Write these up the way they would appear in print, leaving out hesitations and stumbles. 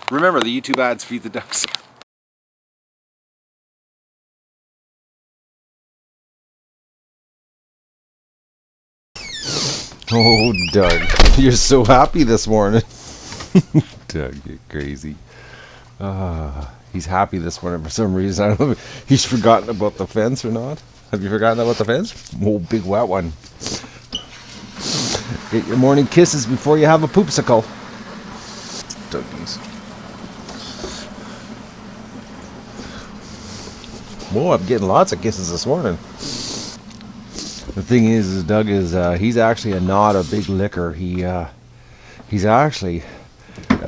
Remember, the YouTube ads feed the ducks. Oh, Doug, you're so happy this morning. Doug, you're crazy. He's happy this morning for some reason. I don't know if he's forgotten about the fence or not. Have you forgotten about the fence? Oh, big wet one. Get your morning kisses before you have a poopsicle. Duggies. Whoa, I'm getting lots of kisses this morning. The thing is Doug is he's actually not a big licker. He's actually,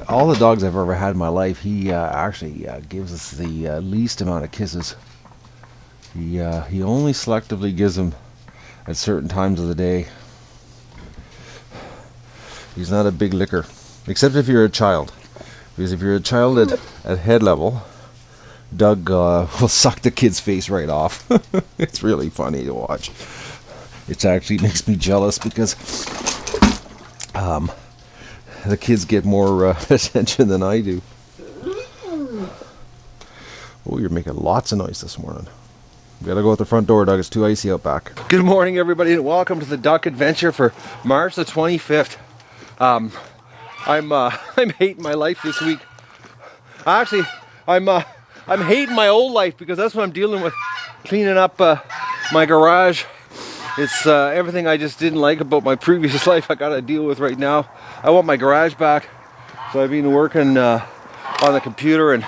all the dogs I've ever had in my life, he actually gives us the least amount of kisses. He only selectively gives them at certain times of the day. He's not a big licker, except if you're a child. Because if you're a child at head level, Doug will suck the kid's face right off. It's really funny to watch. It actually makes me jealous because the kids get more attention than I do. Oh, you're making lots of noise this morning. We gotta go out the front door, Doug. It's too icy out back. Good morning, everybody, and welcome to the Duck Adventure for March the 25th. I'm hating my life this week. Actually, I'm hating my old life because that's what I'm dealing with. Cleaning up my garage. It's everything I just didn't like about my previous life I gotta deal with right now. I want my garage back, so I've been working on the computer and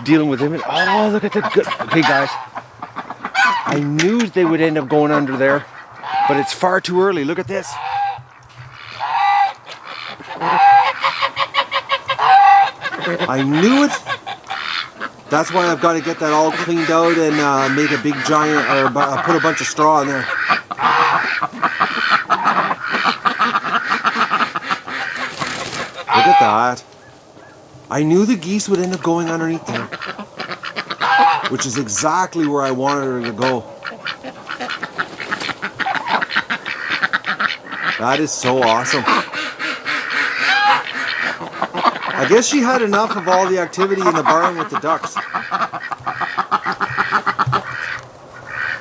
dealing with it. Oh, look at the good. Okay, guys, I knew they would end up going under there, but it's far too early. Look at this. I knew it. That's why I've got to get that all cleaned out and make a big giant, or put a bunch of straw in there. Look at that. I knew the geese would end up going underneath there, which is exactly where I wanted her to go. That is so awesome. I guess she had enough of all the activity in the barn with the ducks.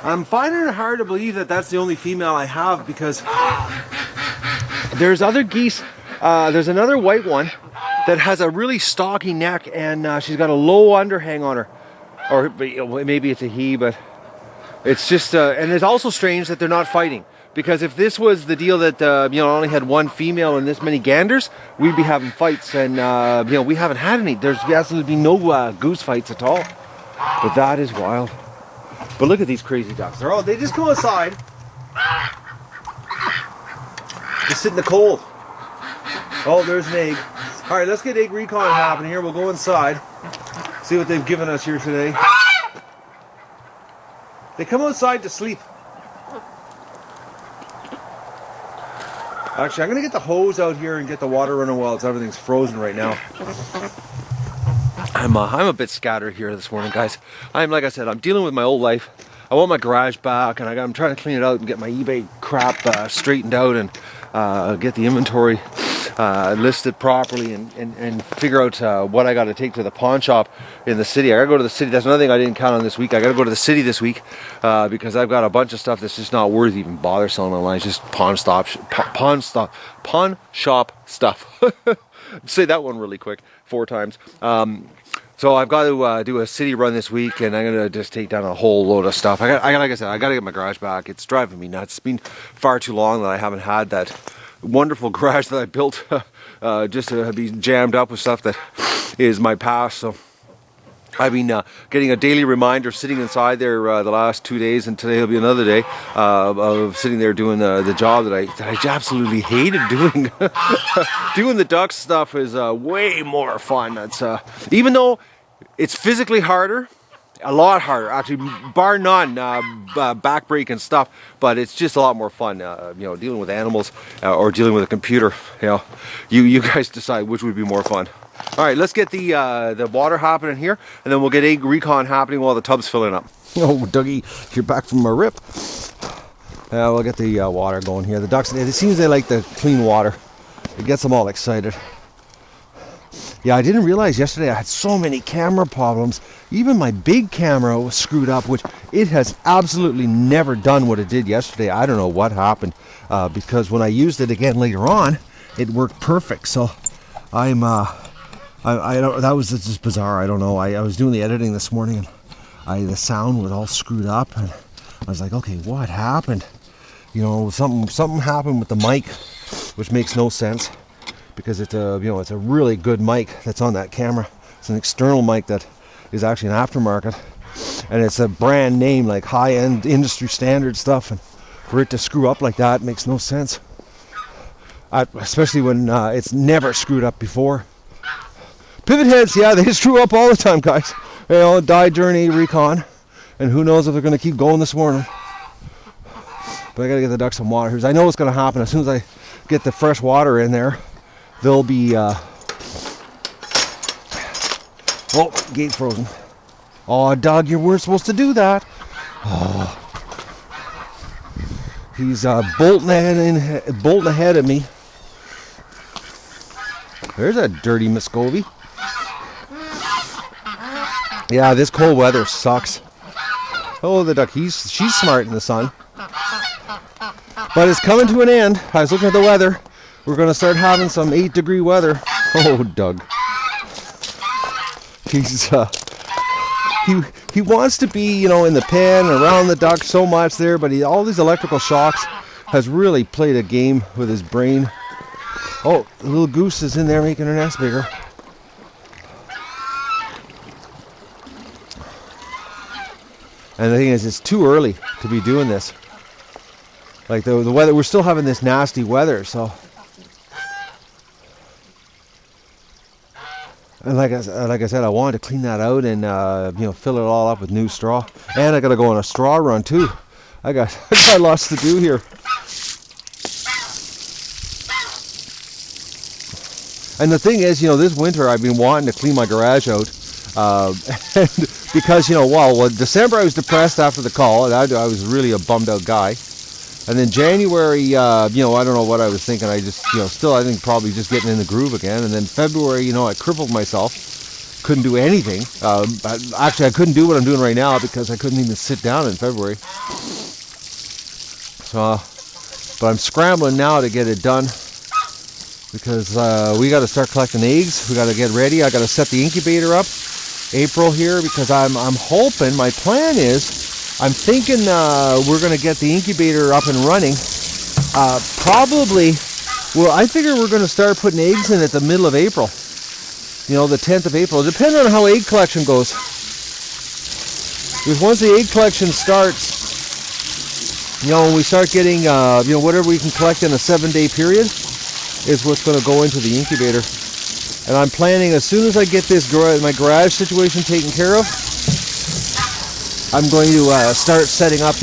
I'm finding it hard to believe that that's the only female I have because there's other geese. There's another white one that has a really stocky neck and she's got a low underhang on her. Or maybe it's a he, but it's just, and it's also strange that they're not fighting. Because if this was the deal that only had one female and this many ganders, we'd be having fights, and we haven't had any. There's absolutely been no goose fights at all. But that is wild. But look at these crazy ducks. They just go outside, just sit in the cold. Oh, there's an egg. All right, let's get egg recon happening here. We'll go inside, see what they've given us here today. They come outside to sleep. Actually, I'm going to get the hose out here and get the water running while everything's frozen right now. I'm a bit scattered here this morning, guys. Like I said, I'm dealing with my old life. I want my garage back, and I'm trying to clean it out and get my eBay crap straightened out and get the inventory listed properly and figure out what I got to take to the pawn shop in the city. I got to go to the city. That's another thing I didn't count on this week. I got to go to the city this week because I've got a bunch of stuff that's just not worth even bother selling online. It's just pawn shop stuff. Say that one really quick 4 times. So I've got to do a city run this week, and I'm gonna just take down a whole load of stuff. Like I said, I got to get my garage back. It's driving me nuts. It's been far too long that I haven't had that wonderful garage that I built just to be jammed up with stuff that is my past. So I've been getting a daily reminder sitting inside there the last 2 days, and today will be another day of sitting there doing the job that I absolutely hated doing. Doing the duck stuff is way more fun. That's even though it's physically harder, a lot harder actually, bar none, back break and stuff, but it's just a lot more fun. Dealing with animals or dealing with a computer. You guys decide which would be more fun. All right, let's get the water happening here, and then we'll get egg recon happening while the tub's filling up. Oh, Dougie, you're back from a rip. We'll get the water going here. The ducks, it seems they like the clean water. It gets them all excited. Yeah, I didn't realize yesterday I had so many camera problems. Even my big camera was screwed up, which it has absolutely never done what it did yesterday. I don't know what happened, because when I used it again later on, it worked perfect. So I'm, I don't. That was just bizarre. I don't know. I was doing the editing this morning, and the sound was all screwed up, and I was like, okay, what happened? You know, something happened with the mic, which makes no sense, because it's it's a really good mic that's on that camera. It's an external mic that is actually an aftermarket, and it's a brand name, like high-end industry standard stuff, and for it to screw up like that makes no sense. Especially when it's never screwed up before. Pivot heads, yeah, they screw up all the time, guys. You know, died during a recon, and who knows if they're going to keep going this morning. But I got to get the ducks some water. I know what's going to happen. As soon as I get the fresh water in there, they'll be... oh, gate frozen. Oh, Doug, you weren't supposed to do that. Oh. He's bolting ahead of me. There's a dirty Muscovy. Yeah, this cold weather sucks. Oh, the duck, she's smart in the sun. But it's coming to an end. I was looking at the weather. We're going to start having some 8-degree weather. Oh, Doug. He's he wants to be, you know, in the pen around the duck so much there, but all these electrical shocks has really played a game with his brain. Oh, the little goose is in there making her nest bigger. And the thing is, it's too early to be doing this. Like the weather, we're still having this nasty weather, so. And like I said, I wanted to clean that out and fill it all up with new straw. And I got to go on a straw run too. I got lots to do here. And the thing is, this winter I've been wanting to clean my garage out. And because, December I was depressed after the call, and I was really a bummed out guy. And then January, I don't know what I was thinking. I just, still I think probably just getting in the groove again. And then February, I crippled myself. Couldn't do anything. Actually, I couldn't do what I'm doing right now because I couldn't even sit down in February. So, but I'm scrambling now to get it done. Because we got to start collecting eggs. We got to get ready. I got to set the incubator up April here, because I'm hoping, my plan is, I'm thinking we're going to get the incubator up and running. Probably, well, I figure we're going to start putting eggs in at the middle of April. The 10th of April. Depending on how egg collection goes. Because once the egg collection starts, when we start getting, whatever we can collect in a 7-day period, is what's going to go into the incubator. And I'm planning, as soon as I get this my garage situation taken care of, I'm going to start setting up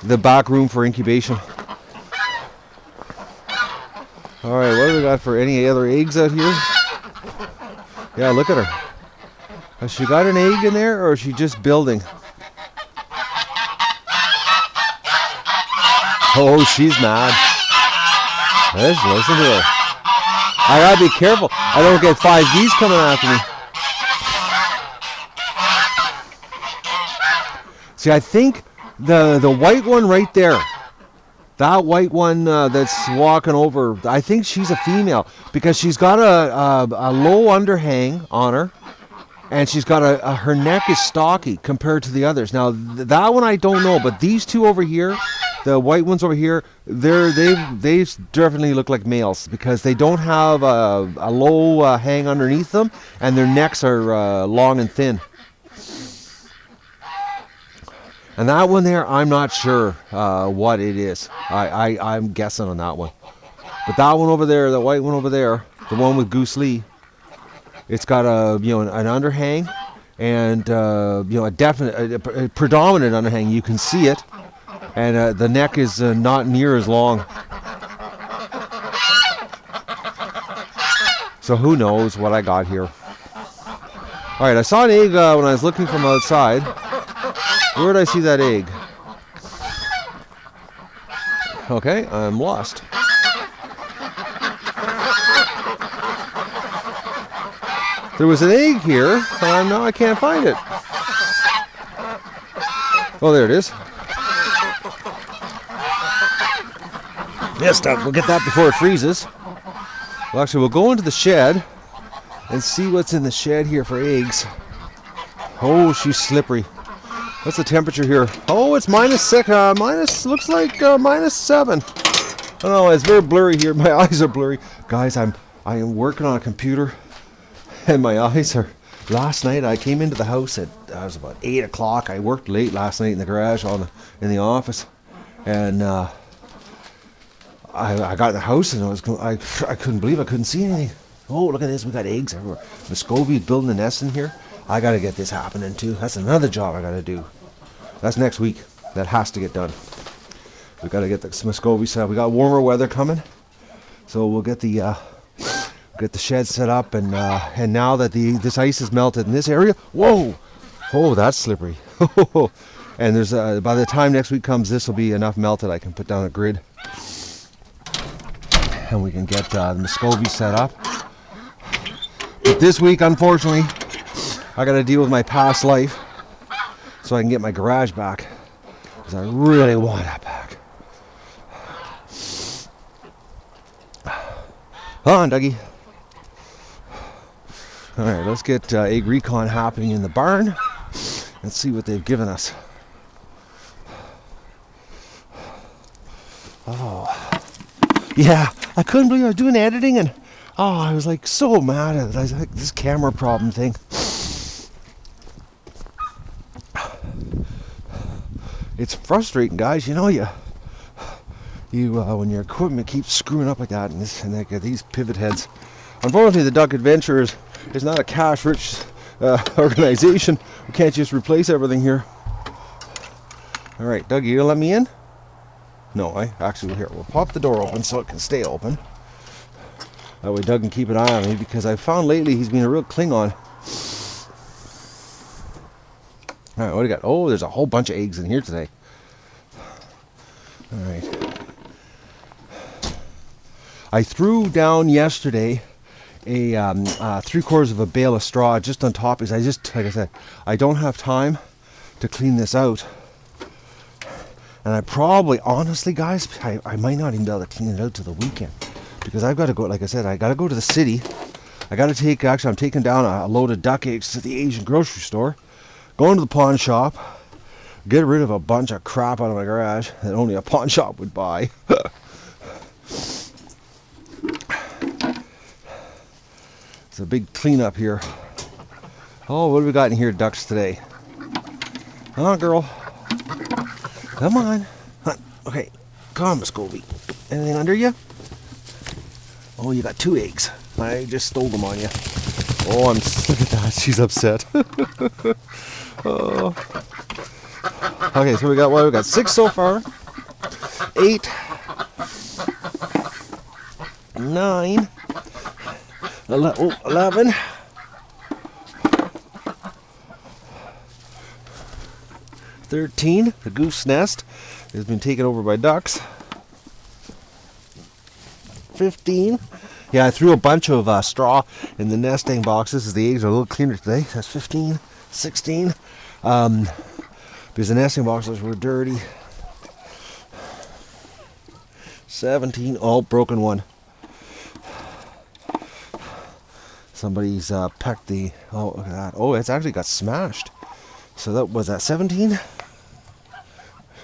the back room for incubation. All right, what do we got for any other eggs out here? Yeah, look at her. Has she got an egg in there, or is she just building? Oh, she's mad. Listen to her. I gotta be careful. I don't get 5 geese coming after me. See, I think the white one right there, that white one that's walking over, I think she's a female, because she's got a low underhang on her, and she's got her neck is stocky compared to the others. Now that one I don't know, but these two over here, the white ones over here, they definitely look like males, because they don't have a low hang underneath them, and their necks are long and thin. And that one there, I'm not sure what it is. I'm guessing on that one. But that one over there, the white one over there, the one with Goose Lee, it's got an underhang, and a definite, a predominant underhang. You can see it. And the neck is not near as long. So who knows what I got here. All right, I saw an egg when I was looking from outside. Where did I see that egg? Okay, I'm lost. There was an egg here, and now I can't find it. Oh, there it is. Yes, we'll get that before it freezes. Well, actually, we'll go into the shed and see what's in the shed here for eggs. Oh, she's slippery. What's the temperature here? Oh, it's -6, looks like -7. I don't know, it's very blurry here. My eyes are blurry. Guys, I am working on a computer, and my eyes are... Last night, I came into the house at, it was about 8 o'clock. I worked late last night in the garage in the office, and I got in the house, and I couldn't believe I couldn't see anything. Oh, look at this. We got eggs everywhere. Muscovy building a nest in here. I got to get this happening, too. That's another job I got to do. That's next week. That has to get done. We got to get the Muscovy set up. We got warmer weather coming, so we'll get the shed set up, and now that this ice is melted in this area, whoa, oh, that's slippery. And there's by the time next week comes, this will be enough melted I can put down a grid, and we can get the Muscovy set up. But this week, unfortunately, I got to deal with my past life so I can get my garage back, because I really want that back. Come on, Dougie. All right, let's get egg recon happening in the barn and see what they've given us. Oh, yeah, I couldn't believe I was doing editing, and I was like so mad at it. I was like, this camera problem thing. It's frustrating, guys. You know, you when your equipment keeps screwing up like that, and like these pivot heads. Unfortunately, the Duck Adventure is not a cash-rich organization. We can't just replace everything here. All right, Doug, you gonna let me in? No, we'll pop the door open so it can stay open. That way Doug can keep an eye on me, because I've found lately he's been a real Klingon. All right, what do we got? Oh, there's a whole bunch of eggs in here today. All right. I threw down yesterday a 3/4 of a bale of straw just on top, because like I said, I don't have time to clean this out. And I probably, honestly, guys, I might not even be able to clean it out till the weekend, because I've got to go, like I said, I got to go to the city. I got to take, actually, I'm taking down a load of duck eggs to the Asian grocery store, going to the pawn shop, get rid of a bunch of crap out of my garage that only a pawn shop would buy. It's a big cleanup here. Oh, what do we got in here, ducks, today? Come on, girl. Come on. Okay, come on, Muscovy. Anything under you? Oh, you got 2 eggs. I just stole them on you. Oh, look at that. She's upset. Oh. Okay, so we got 6 so far. 8. 9. 11. 13. The goose nest has been taken over by ducks. 15. Yeah, I threw a bunch of straw in the nesting boxes, as the eggs are a little cleaner today. That's 15. 16. Because the nesting boxes were dirty. 17. Oh, broken one. Somebody's pecked the... Oh, look at that. Oh, it's actually got smashed. So that was that 17?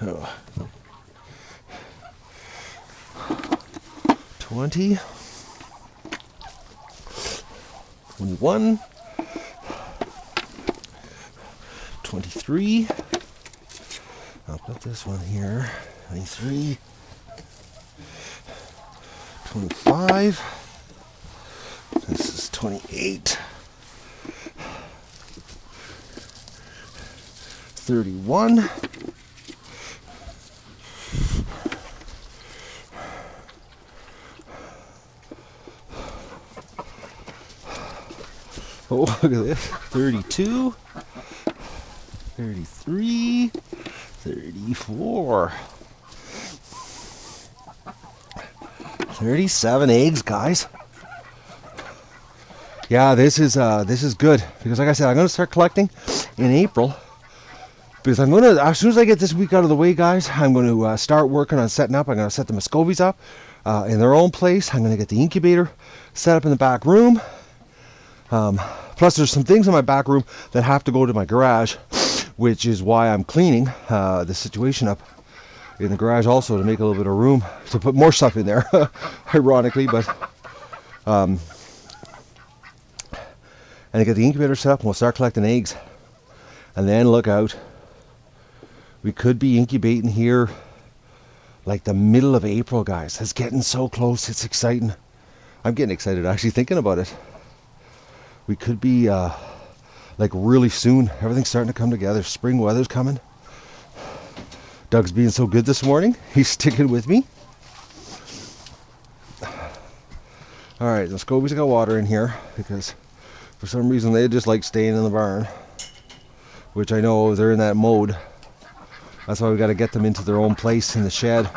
Oh. 20. 21. 23. I'll put this one here. 23. 25. This is 28. 31. Oh, look at this. 32. 33. 34. 37 eggs, guys. Yeah, this is good because, like I said, I'm gonna start collecting in April. Because I'm gonna, as soon as I get this week out of the way, guys, I'm going to start working on setting up. I'm gonna set the Muscovies up in their own place. I'm gonna get the incubator set up in the back room. Plus, there's some things in my back room that have to go to my garage, which is why I'm cleaning the situation up in the garage also to make a little bit of room to put more stuff in there. Ironically, but. And I get the incubator set up and we'll start collecting eggs. And then look out. We could be incubating here like the middle of April, guys. It's getting so close. It's exciting. I'm getting excited actually thinking about it. We could be like really soon. Everything's starting to come together. Spring weather's coming. Doug's being so good this morning. He's sticking with me. All right, the Muscovies got water in here because for some reason they just like staying in the barn, which I know they're in that mode. That's why we got to get them into their own place in the shed.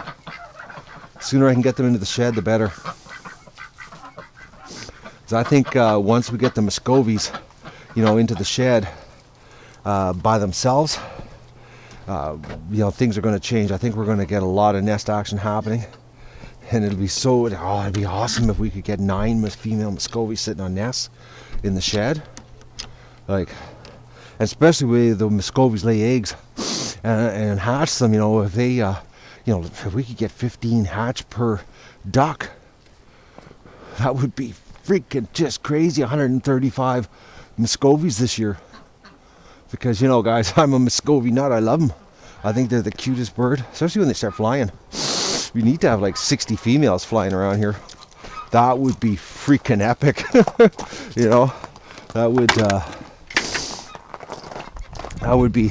The sooner I can get them into the shed, the better. Because I think once we get the Muscovies, into the shed by themselves, things are going to change. I think we're going to get a lot of nest action happening. And it'd be it'd be awesome if we could get 9 female Muscovies sitting on nests in the shed. Like, especially where the Muscovies lay eggs and hatch them, if they, if we could get 15 hatch per duck, that would be freaking just crazy. 135 Muscovies this year. Because, guys, I'm a Muscovy nut. I love them. I think they're the cutest bird, especially when they start flying. We need to have like 60 females flying around here. That would be freaking epic. That would be,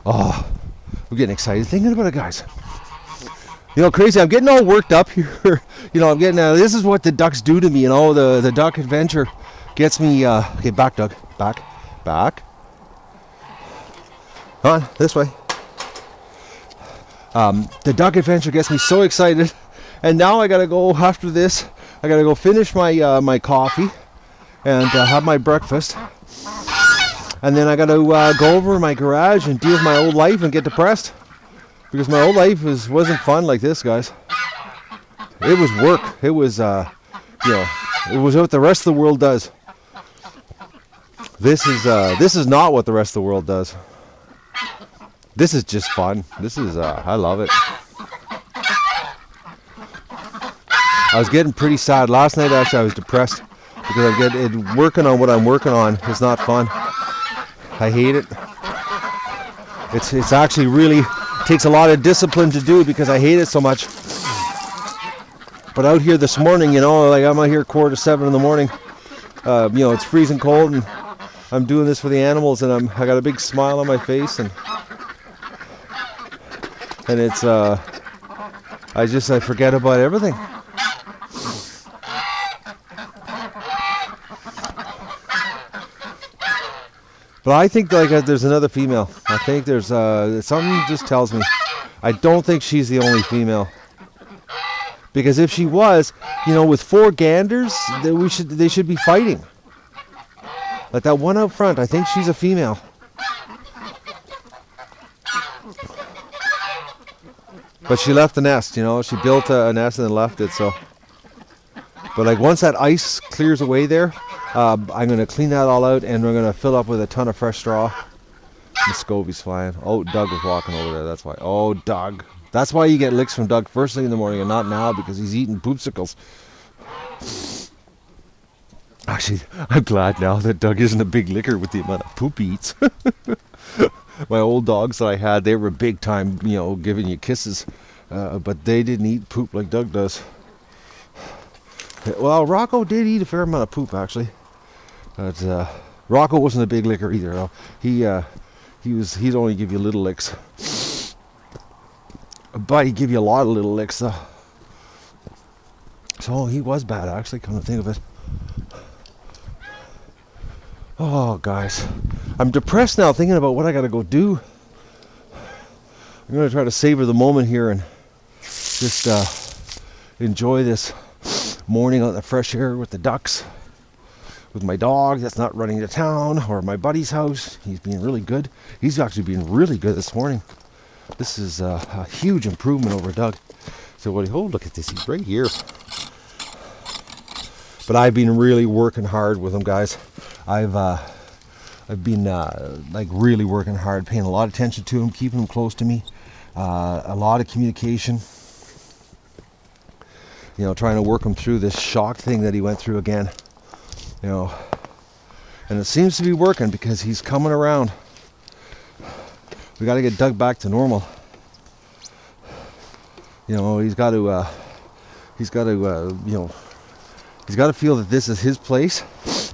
we're getting excited thinking about it, guys. Crazy, I'm getting all worked up here. I'm getting, this is what the ducks do to me, the duck adventure gets me, okay, back, Doug, back. Come on, this way. The duck adventure gets me so excited, and now I gotta go after this. I gotta go finish my my coffee and have my breakfast, and then I gotta go over my garage and deal with my old life and get depressed because my old life wasn't fun like this, guys. It was work. It was it was what the rest of the world does. This is not what the rest of the world does. This is just fun. This is, I love it. I was getting pretty sad. Last night, actually, I was depressed because working on what I'm working on is not fun. I hate it. It's actually really takes a lot of discipline to do because I hate it so much. But out here this morning, like I'm out here 6:45 in the morning. It's freezing cold and I'm doing this for the animals and I got a big smile on my face and it's I forget about everything. But I think there's another female. I think there's something just tells me. I don't think she's the only female. Because if she was, with 4 ganders, they should be fighting. Like that one out front, I think she's a female. But she left the nest, she built a nest and then left it, so. But like once that ice clears away there, I'm going to clean that all out and we're going to fill up with a ton of fresh straw. Muscovy's flying. Oh, Doug was walking over there, that's why. Oh, Doug. That's why you get licks from Doug first thing in the morning and not now because he's eating poopsicles. Actually, I'm glad now that Doug isn't a big licker with the amount of poop he eats. My old dogs that I had, they were big time, giving you kisses. But they didn't eat poop like Doug does. Well, Rocco did eat a fair amount of poop, actually. But Rocco wasn't a big licker either. Though. He'd only give you little licks. But he'd give you a lot of little licks, though. So he was bad, actually, come to think of it. Oh, guys. I'm depressed now thinking about what I gotta go do. I'm gonna try to savor the moment here and just enjoy this morning on the fresh air with the ducks. with my dog that's not running to town, or my buddy's house. He's being really good. He's actually been really good this morning. This is a huge improvement over Doug. So look at this, he's right here. But I've been really working hard with him, guys. I've been like really working hard, paying a lot of attention to him, keeping him close to me, a lot of communication. You know, trying to work him through this shock thing that he went through again. You know, and it seems to be working because he's coming around. We got to get Doug back to normal. You know, he's got to, you know, he's got to feel that this is his place,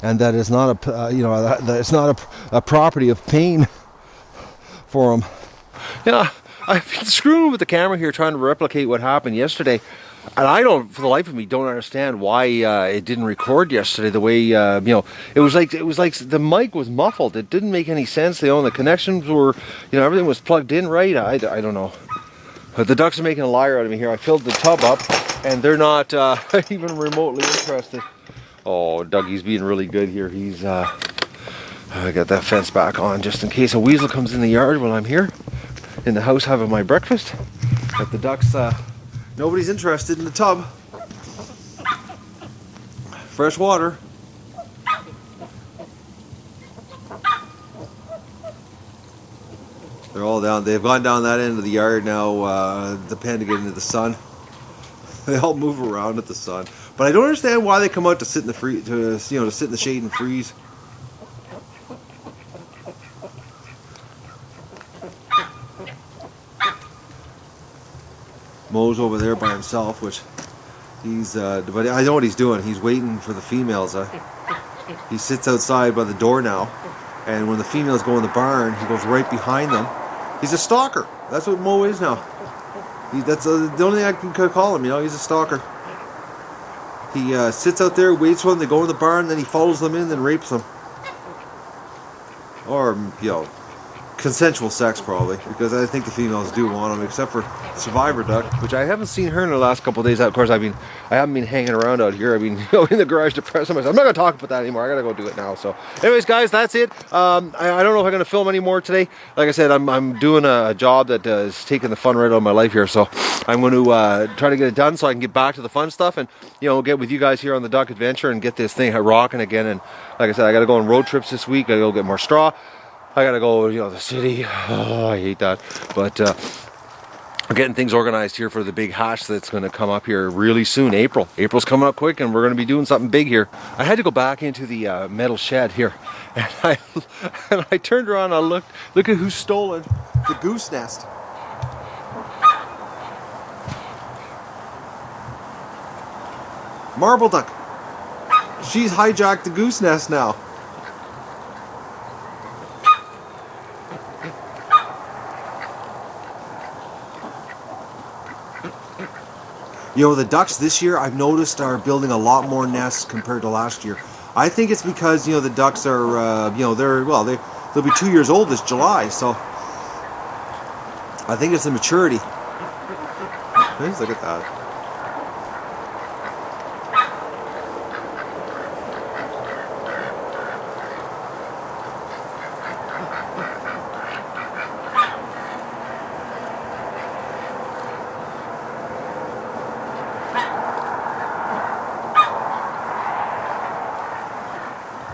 and that it's not a, you know, that it's not a property of pain for him. Yeah, I've been screwing with the camera here, trying to replicate what happened yesterday, and I don't, for the life of me, don't understand why it didn't record yesterday. The way, you know, it was like the mic was muffled. It didn't make any sense. The connections were, you know, everything was plugged in right. I don't know. But the ducks are making a liar out of me here. I filled the tub up, and they're not even remotely interested. Oh, Dougie's being really good here. He's, I got that fence back on just in case a weasel comes in the yard while I'm here in the house having my breakfast. But the ducks, nobody's interested in the tub. Fresh water. They're all down. They've gone down that end of the yard now, the pen to get into the sun. They all move around at the sun. But I don't understand why they come out to sit in the to sit in the shade and freeze. Moe's over there by himself, which he's, but I know what he's doing. He's waiting for the females. He sits outside by the door now, and when the females go in the barn, he goes right behind them. He's a stalker. That's what Moe is now. That's the only thing I can call him, you know, he's a stalker. He sits out there, waits for them, they go in the barn, then he follows them in, then rapes them. Or, you know, consensual sex probably, because I think the females do want them, except for Survivor Duck, which I haven't seen her in the last couple of days. Of course, I haven't been hanging around out here. I've been in the garage depressing myself. I'm not gonna talk about that anymore. I gotta go do it now. So, anyways, guys, that's it. I don't know if I'm gonna film any more today. Like I said, I'm doing a job that is taking the fun right out of my life here. So, I'm going to try to get it done so I can get back to the fun stuff and get with you guys here on the Duck Adventure and get this thing rocking again. And like I said, I gotta go on road trips this week. I gotta go get more straw. I gotta go, the city. Oh, I hate that. But I'm getting things organized here for the big hatch that's gonna come up here really soon. April's coming up quick, and we're gonna be doing something big here. I had to go back into the metal shed here, and I turned around and I look at who's stolen the goose nest. Marble Duck. She's hijacked the goose nest now. The ducks this year, I've noticed, are building a lot more nests compared to last year. I think it's because, the ducks are, they'll be 2 years old this July, so I think it's the maturity. Let's look at that.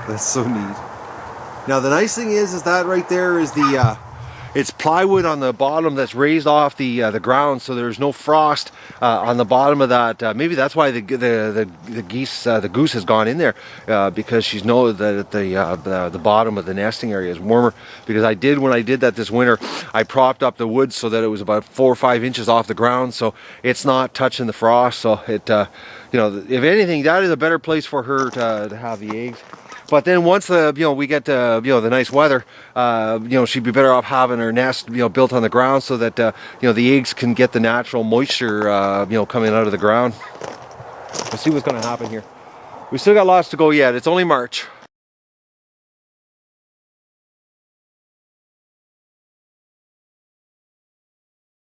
That's so neat. Now the nice thing is that right there is it's plywood on the bottom that's raised off the ground, so there's no frost on the bottom of that. Maybe that's why the geese, the goose has gone in there, because she knows that the bottom of the nesting area is warmer. Because when I did that this winter, I propped up the wood so that it was about 4 or 5 inches off the ground, so it's not touching the frost. So it, if anything, that is a better place for her to have the eggs. But then once we get the nice weather, she'd be better off having her nest built on the ground so that the eggs can get the natural moisture coming out of the ground. We'll see what's going to happen here. We still got lots to go yet. It's only March.